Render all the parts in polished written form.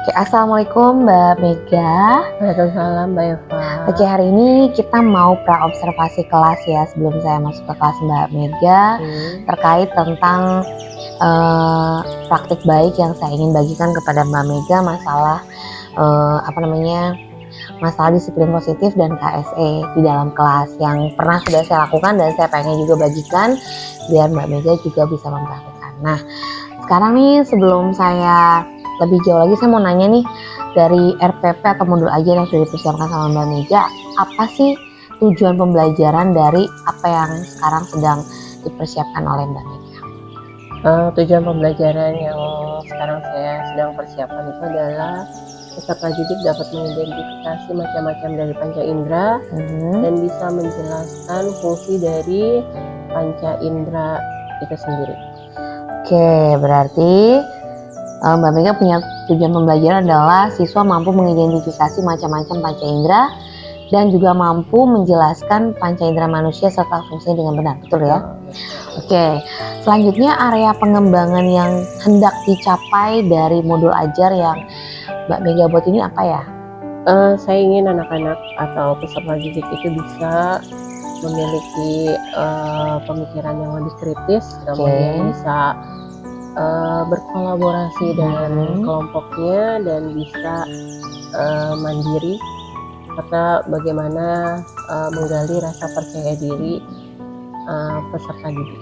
Oke, assalamualaikum Mbak Mega. Waalaikumsalam Mbak Eva. Oke, hari ini kita mau pra-observasi kelas ya sebelum saya masuk ke kelas Mbak Mega terkait tentang praktik baik yang saya ingin bagikan kepada Mbak Mega masalah masalah disiplin positif dan KSE di dalam kelas yang pernah sudah saya lakukan dan saya pengen juga bagikan biar Mbak Mega juga bisa mempraktikkan. Nah, sekarang nih sebelum saya lebih jauh lagi saya mau nanya nih, dari RPP atau modul ajar yang sudah dipersiapkan sama Mbak Mega, apa sih tujuan pembelajaran dari apa yang sekarang sedang dipersiapkan oleh Mbak Mega? Tujuan pembelajaran yang sekarang saya sedang persiapkan itu adalah peserta didik dapat mengidentifikasi macam-macam dari panca indera dan bisa menjelaskan fungsi dari panca indera itu sendiri. Oke, berarti Mbak Mega punya tujuan pembelajaran adalah siswa mampu mengidentifikasi macam-macam panca indera dan juga mampu menjelaskan panca indera manusia serta fungsinya dengan benar, betul ya? Oke, selanjutnya area pengembangan yang hendak dicapai dari modul ajar yang Mbak Mega buat ini apa ya? Saya ingin anak-anak atau peserta didik itu bisa memiliki pemikiran yang lebih kritis, kemudian bisa berkolaborasi dengan kelompoknya dan bisa mandiri, serta bagaimana menggali rasa percaya diri peserta didik.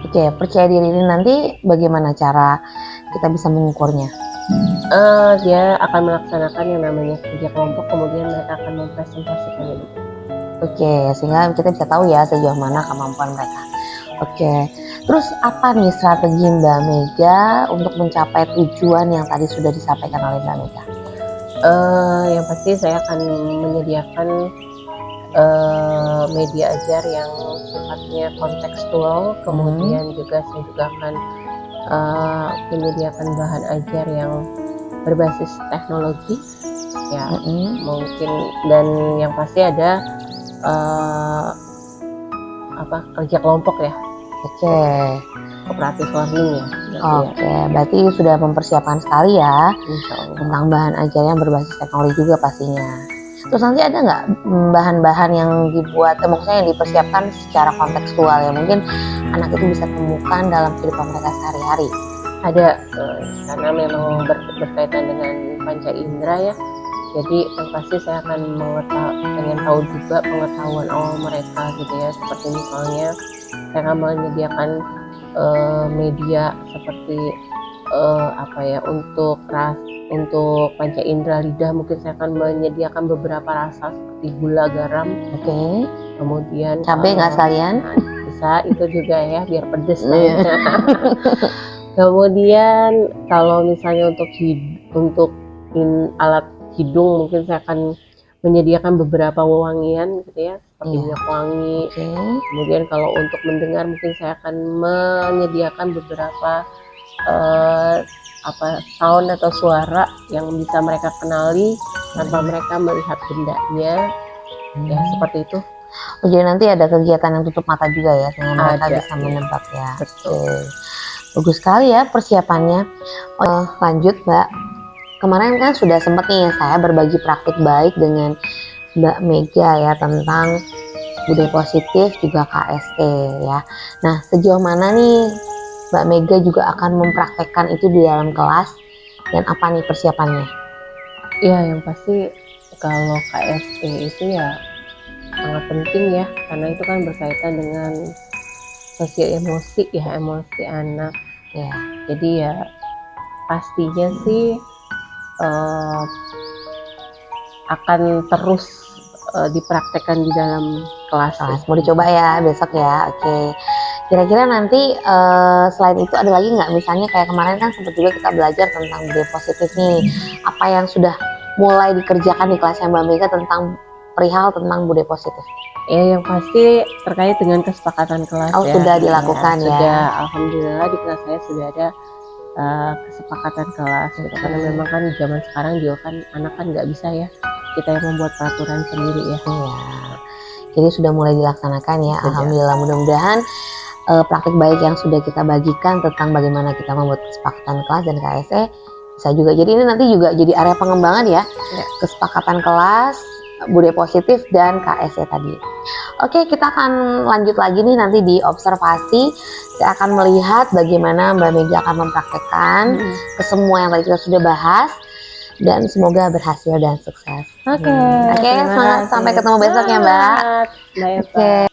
Oke, percaya diri ini nanti bagaimana cara kita bisa mengukurnya? Dia akan melaksanakan yang namanya kerja kelompok, kemudian mereka akan mempresentasikan itu. Oke, sehingga kita bisa tahu ya sejauh mana kemampuan mereka. Oke, terus apa nih strategi Mbak Mega untuk mencapai tujuan yang tadi sudah disampaikan oleh Mbak Mega? Yang pasti saya akan menyediakan media ajar yang sifatnya kontekstual, kemudian juga saya juga akan menyediakan bahan ajar yang berbasis teknologi ya, mungkin, dan yang pasti ada kerja kelompok ya. Oke, kooperatif learning ya. Oke, berarti sudah mempersiapkan sekali ya tentang bahan ajar yang berbasis teknologi juga pastinya. Terus nanti ada nggak bahan-bahan yang dibuat, maksudnya yang dipersiapkan secara kontekstual ya, mungkin anak itu bisa temukan dalam kehidupan mereka sehari-hari? Ada, karena memang berkaitan dengan panca indera ya. Jadi yang pasti saya akan pengen tahu juga pengetahuan awal mereka gitu ya. Seperti misalnya saya akan menyediakan media seperti untuk panca indera lidah, mungkin saya akan menyediakan beberapa rasa seperti gula, garam. Kemudian cabai nggak sekalian? Bisa itu juga ya, biar pedes. Kemudian kalau misalnya untuk alat hidung, mungkin saya akan menyediakan beberapa wewangian gitu ya, seperti minyak wangi. Kemudian kalau untuk mendengar, mungkin saya akan menyediakan beberapa sound atau suara yang bisa mereka kenali tanpa mereka melihat bendanya. Ya seperti itu. Jadi nanti ada kegiatan yang tutup mata juga ya, sehingga mereka bisa menebak ya. Betul. Bagus sekali ya persiapannya. Lanjut Mbak, kemarin kan sudah sempat nih saya berbagi praktik baik dengan Mbak Mega ya tentang budaya positif juga KSE ya. Nah, sejauh mana nih Mbak Mega juga akan mempraktekkan itu di dalam kelas dan apa nih persiapannya? Ya, yang pasti kalau KSE itu ya sangat penting ya, karena itu kan berkaitan dengan sosial emosi ya, emosi anak ya. Jadi ya pastinya sih akan terus dipraktekkan di dalam kelas. Mau dicoba ya besok ya. Oke, kira-kira nanti selain itu ada lagi nggak, misalnya kayak kemarin kan sempat juga kita belajar tentang budaya positif nih, apa yang sudah mulai dikerjakan di kelasnya Mbak Mega tentang perihal tentang budaya positif? Ya, yang pasti terkait dengan kesepakatan kelas ya. Sudah dilakukan ya? Sudah, alhamdulillah di kelas saya sudah ada kesepakatan kelas gitu. Karena memang kan zaman sekarang juga kan anak kan nggak bisa ya kita yang membuat peraturan sendiri ya. Jadi sudah mulai dilaksanakan ya. Alhamdulillah, mudah-mudahan praktik baik yang sudah kita bagikan tentang bagaimana kita membuat kesepakatan kelas dan KSE bisa juga. Jadi ini nanti juga jadi area pengembangan ya, Ya. kesepakatan kelas, budaya positif dan KSE tadi. Oke, kita akan lanjut lagi nih nanti di observasi. Saya akan melihat bagaimana Mbak Mega akan mempraktekkan ke semua yang tadi kita sudah bahas, dan semoga berhasil dan sukses. Oke, Oke, terima semangat, kasih. sampai ketemu besok ya Mbak. Semangat, Mbak Eva. Oke.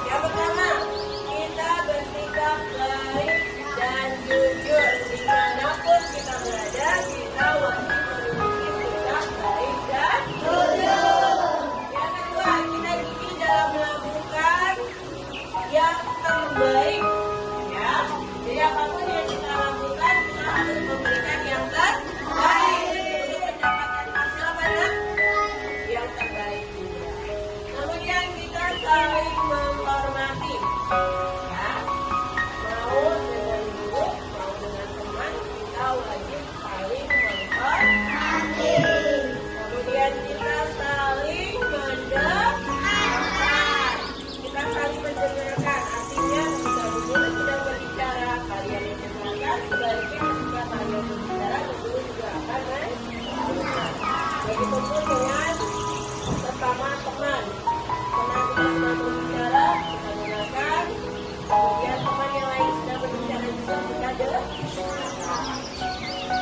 Yang pertama, kita bersikap baik dan jujur dimanapun kita berada. Kita wajib memiliki sikap baik dan jujur. Yang kedua, kita gigih dalam melakukan yang terbaik. Ya, jadi apapun yang kita lakukan, kita harus memberikan yang terbaik untuk mendapatkan hasil apa ya? Yang terbaik juga. Kemudian kita saling menghormati, ya. Mau dengan guru, mau dengan teman, kita wajib saling menghormati. Kemudian kita saling mendengarkan. Kita saling mendengarkan, artinya ketika guru sedang berbicara, kalian yang mendengarkan, sebaliknya ketika kalian berbicara, guru juga akan mendengarkan. Begitupun dengan bersama teman. Karena kita sedang berbicara, kita dengarkan. Kemudian teman yang lain sedang berbicara juga kita dengarkan.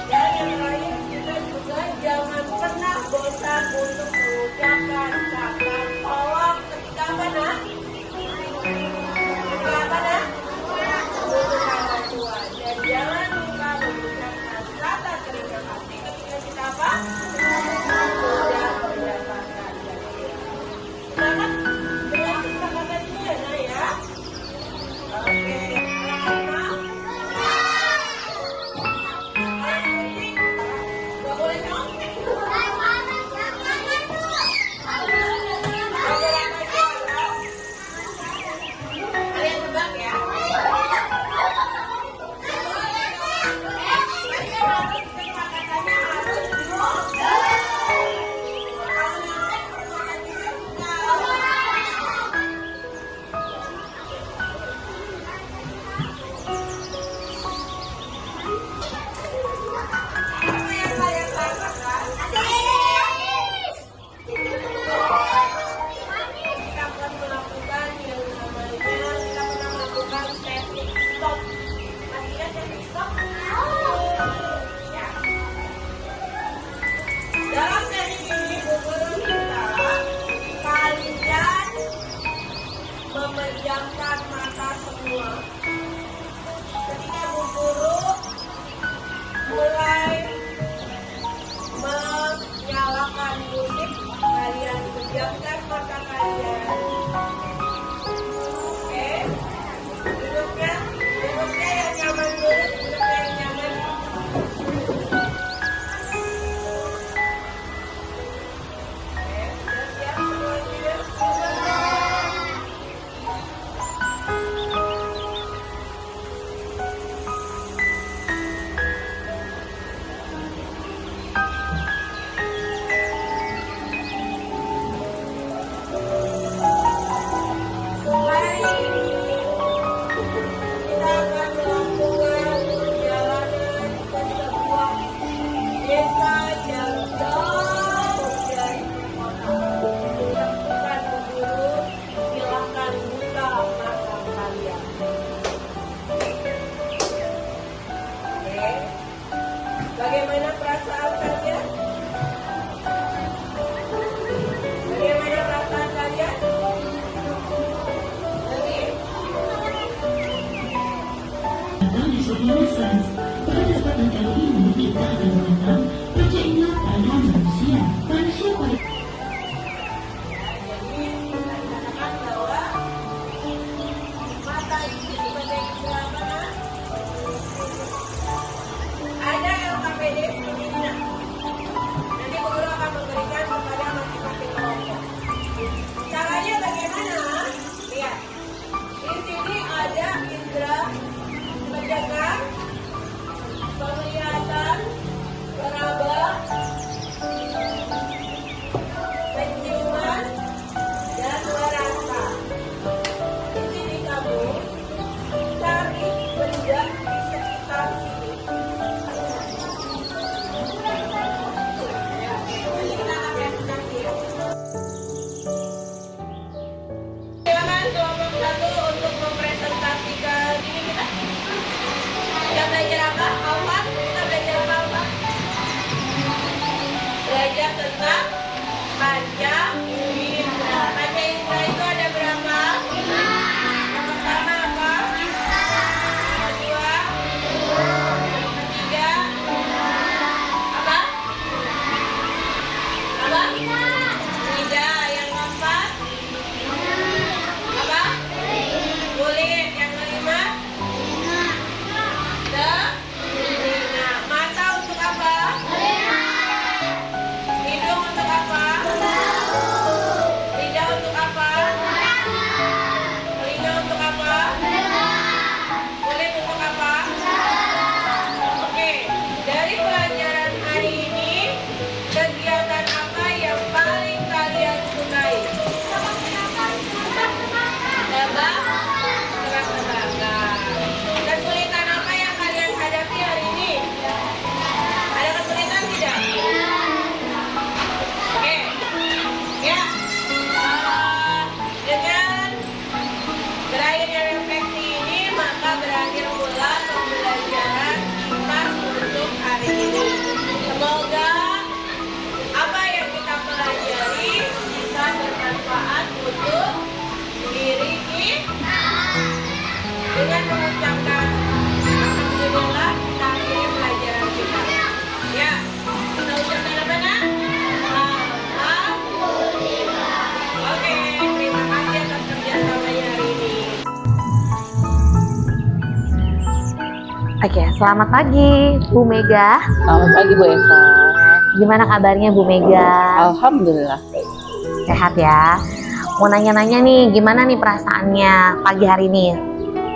Dan yang lain kita juga jangan pernah bosan untuk mengucapkan kata tolong ketika apa nak? Ketika apa nak? Membutuhkan bantuan. Dan jangan lupa mengucapkan kata terima kasih ketika kita apa? Sudah mendapatkan bantuan. Semangat dengan kesepakatan ini ya nak ya. Oke. Gak boleh dong. Kalian tebak ya. Kesepakatannya harus apa yang kalian lakukan? Kita akan melakukan yang namanya kita pernah melakukan teknik stop. Masih ingat teknik stop? Ya. Dalam teknik ini Bu Guru minta kalian memejamkan mata semua. Ketika Bu Guru mulai menyalakan musik, kalian pejamkan mata kalian. Oke, duduknya yang nyaman dulu, duduknya yang nyaman. Oke, sudah siap semuanya? Oke, selamat pagi Bu Mega. Selamat pagi Bu Eva. Gimana kabarnya Bu Mega? Alhamdulillah. Sehat ya. Mau nanya-nanya nih, gimana nih perasaannya pagi hari ini?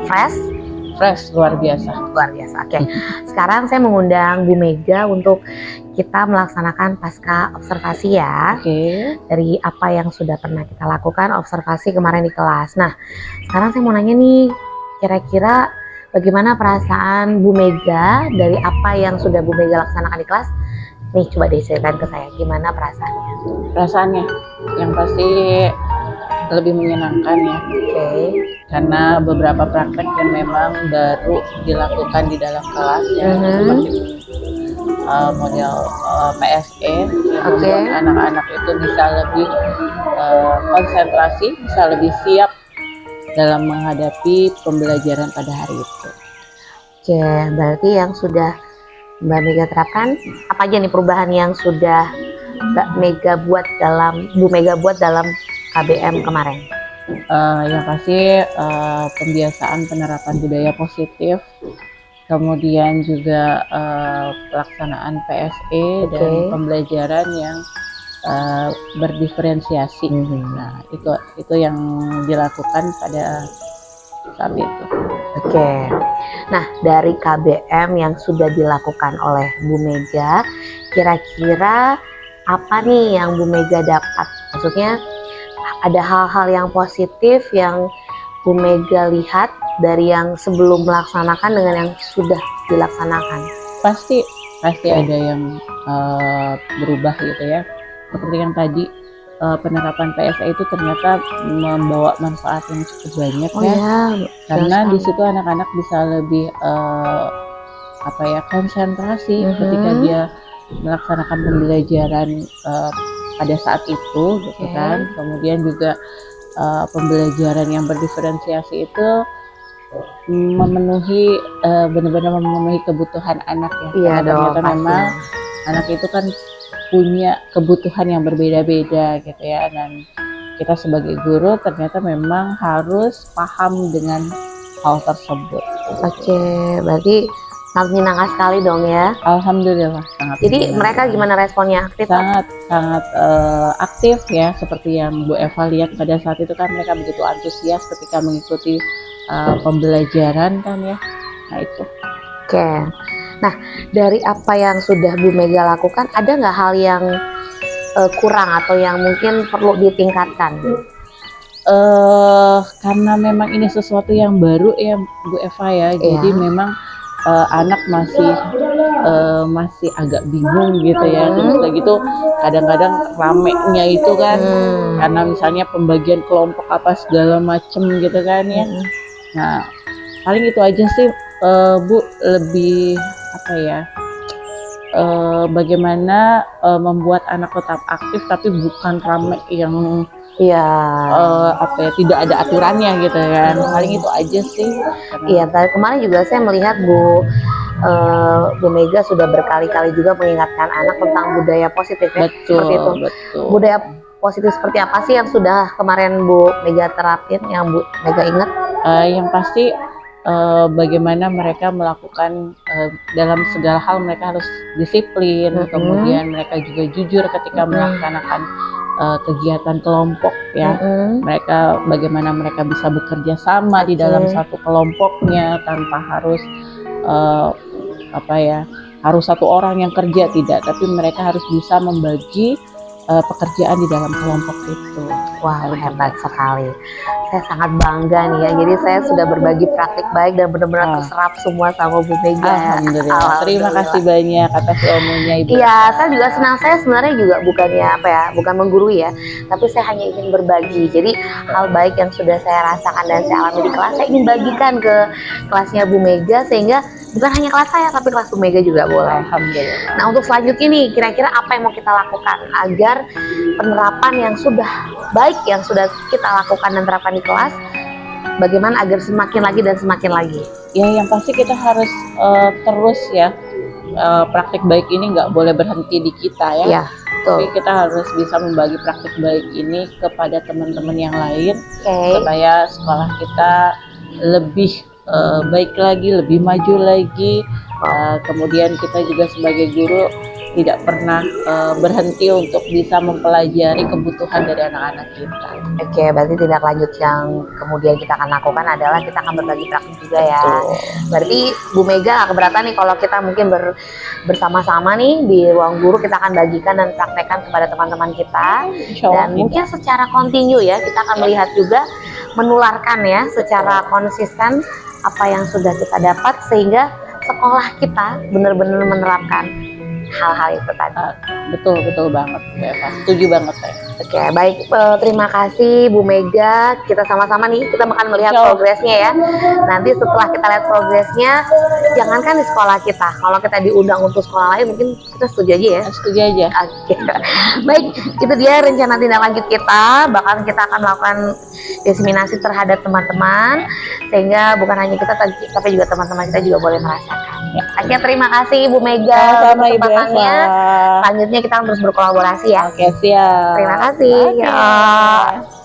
Fresh? Fresh, luar biasa. Luar biasa. Oke. Sekarang saya mengundang Bu Mega untuk kita melaksanakan pasca observasi ya. Oke. Dari apa yang sudah pernah kita lakukan observasi kemarin di kelas. Nah, sekarang saya mau nanya nih, kira-kira bagaimana perasaan Bu Mega dari apa yang sudah Bu Mega laksanakan di kelas? Nih, coba diceritakan ke saya, gimana perasaannya? Perasaannya yang pasti lebih menyenangkan ya. Oke. Karena beberapa praktek yang memang baru dilakukan di dalam kelas ya, Mhm. seperti model PSE yang Oke. membuat anak-anak itu bisa lebih konsentrasi, bisa lebih siap dalam menghadapi pembelajaran pada hari itu. Oke, berarti yang sudah Mbak Mega terapkan, apa aja nih perubahan yang sudah Bu Mega buat dalam KBM kemarin? Yang pasti pembiasaan penerapan budaya positif, kemudian juga pelaksanaan PSE dan Oke. pembelajaran yang berdiferensiasi. Nah, itu yang dilakukan pada saat itu. Oke. Nah, dari KBM yang sudah dilakukan oleh Bu Mega, kira-kira apa nih yang Bu Mega dapat? Maksudnya ada hal-hal yang positif yang Bu Mega lihat dari yang sebelum melaksanakan dengan yang sudah dilaksanakan. Pasti ada yang berubah gitu ya. Seperti yang tadi penerapan PSE itu ternyata membawa manfaat yang cukup banyak Oh ya. ya, Karena jelas di sekali. situ anak-anak bisa lebih konsentrasi Mhm. ketika dia melaksanakan pembelajaran pada saat itu gitu Oke. kan. Kemudian juga pembelajaran yang berdiferensiasi itu benar-benar memenuhi kebutuhan anak ya. Iya Karena dong, ternyata memang pasti. anak itu kan punya kebutuhan yang berbeda-beda gitu ya, dan kita sebagai guru ternyata memang harus paham dengan hal tersebut. Oke, berarti sangat menyenangkan sekali dong ya. Alhamdulillah sangat. Jadi menyenangkan. mereka gimana responnya? Aktif? sangat aktif ya, seperti yang Bu Eva lihat pada saat itu kan mereka begitu antusias ketika mengikuti pembelajaran kan ya. Nah itu. Oke. Nah, dari apa yang sudah Bu Mega lakukan, ada nggak hal yang kurang atau yang mungkin perlu ditingkatkan? Karena memang ini sesuatu yang baru ya Bu Eva ya, jadi memang anak masih agak bingung gitu ya. Terus lagi gitu kadang-kadang ramenya itu kan karena misalnya pembagian kelompok apa segala macem gitu kan ya. Nah paling itu aja sih Bu, lebih bagaimana membuat anak tetap aktif tapi bukan rame yang tidak ada aturannya gitu kan. Paling itu aja sih. Iya, tadi kemarin juga saya melihat Bu Mega sudah berkali-kali juga mengingatkan anak tentang budaya positif ya. Seperti itu. Betul. Budaya positif seperti apa sih yang sudah kemarin Bu Mega terapin, yang Bu Mega ingat? Yang pasti bagaimana mereka melakukan dalam segala hal mereka harus disiplin, kemudian mereka juga jujur ketika melaksanakan kegiatan kelompok ya. Mereka bagaimana mereka bisa bekerja sama di dalam satu kelompoknya tanpa harus harus satu orang yang kerja, tidak, tapi mereka harus bisa membagi pekerjaan di dalam kelompok itu. Wah, hebat sekali. Saya sangat bangga nih ya. Jadi saya sudah berbagi praktik baik dan benar-benar terserap semua sama Bu Mega. Alhamdulillah. Terima kasih banyak atas ilmunya Ibu. Iya, saya juga senang. Saya sebenarnya juga bukan menggurui ya, tapi saya hanya ingin berbagi. Jadi hal baik yang sudah saya rasakan dan saya alami di kelas, saya ingin bagikan ke kelasnya Bu Mega, sehingga bukan hanya kelas saya tapi kelas Bu Mega juga boleh. Alhamdulillah. Nah, untuk selanjutnya nih, kira-kira apa yang mau kita lakukan agar penerapan yang sudah baik yang sudah kita lakukan dan terapkan di kelas, bagaimana agar semakin lagi dan semakin lagi? Ya, yang pasti kita harus terus ya, praktik baik ini nggak boleh berhenti di kita ya. Ya, betul. Tapi kita harus bisa membagi praktik baik ini kepada teman-teman yang lain, supaya sekolah kita lebih baik lagi, lebih maju lagi. Kemudian kita juga sebagai guru tidak pernah berhenti untuk bisa mempelajari kebutuhan dari anak-anak kita. Oke, berarti tindak lanjut yang kemudian kita akan lakukan adalah kita akan berbagi praktik juga ya. Berarti Bu Mega gak keberatan nih kalau kita mungkin bersama-sama nih di ruang guru, kita akan bagikan dan praktekkan kepada teman-teman kita. Insya Allah Dan mungkin secara kontinu ya, kita akan melihat juga menularkan ya secara konsisten apa yang sudah kita dapat, sehingga sekolah kita benar-benar menerapkan hal-hal itu tadi. betul banget, Eva. Setuju banget saya. Oke, baik. Terima kasih Bu Mega. Kita sama-sama nih, kita akan melihat Insya Allah. progresnya ya. Nanti setelah kita lihat progresnya, jangankan di sekolah kita, kalau kita diundang untuk sekolah lain, mungkin kita setuju aja ya. Setuju aja. Oke, baik. Itu dia rencana tindak lanjut kita. Bahkan kita akan melakukan diseminasi terhadap teman-teman, sehingga bukan hanya kita, tapi juga teman-teman kita juga boleh merasakan. Oke, terima kasih Bu Mega Sama-sama, Ibu kesempatannya. Eva. Selanjutnya kita terus berkolaborasi ya. Oke, siap. Terima kasih. Oke. Ya.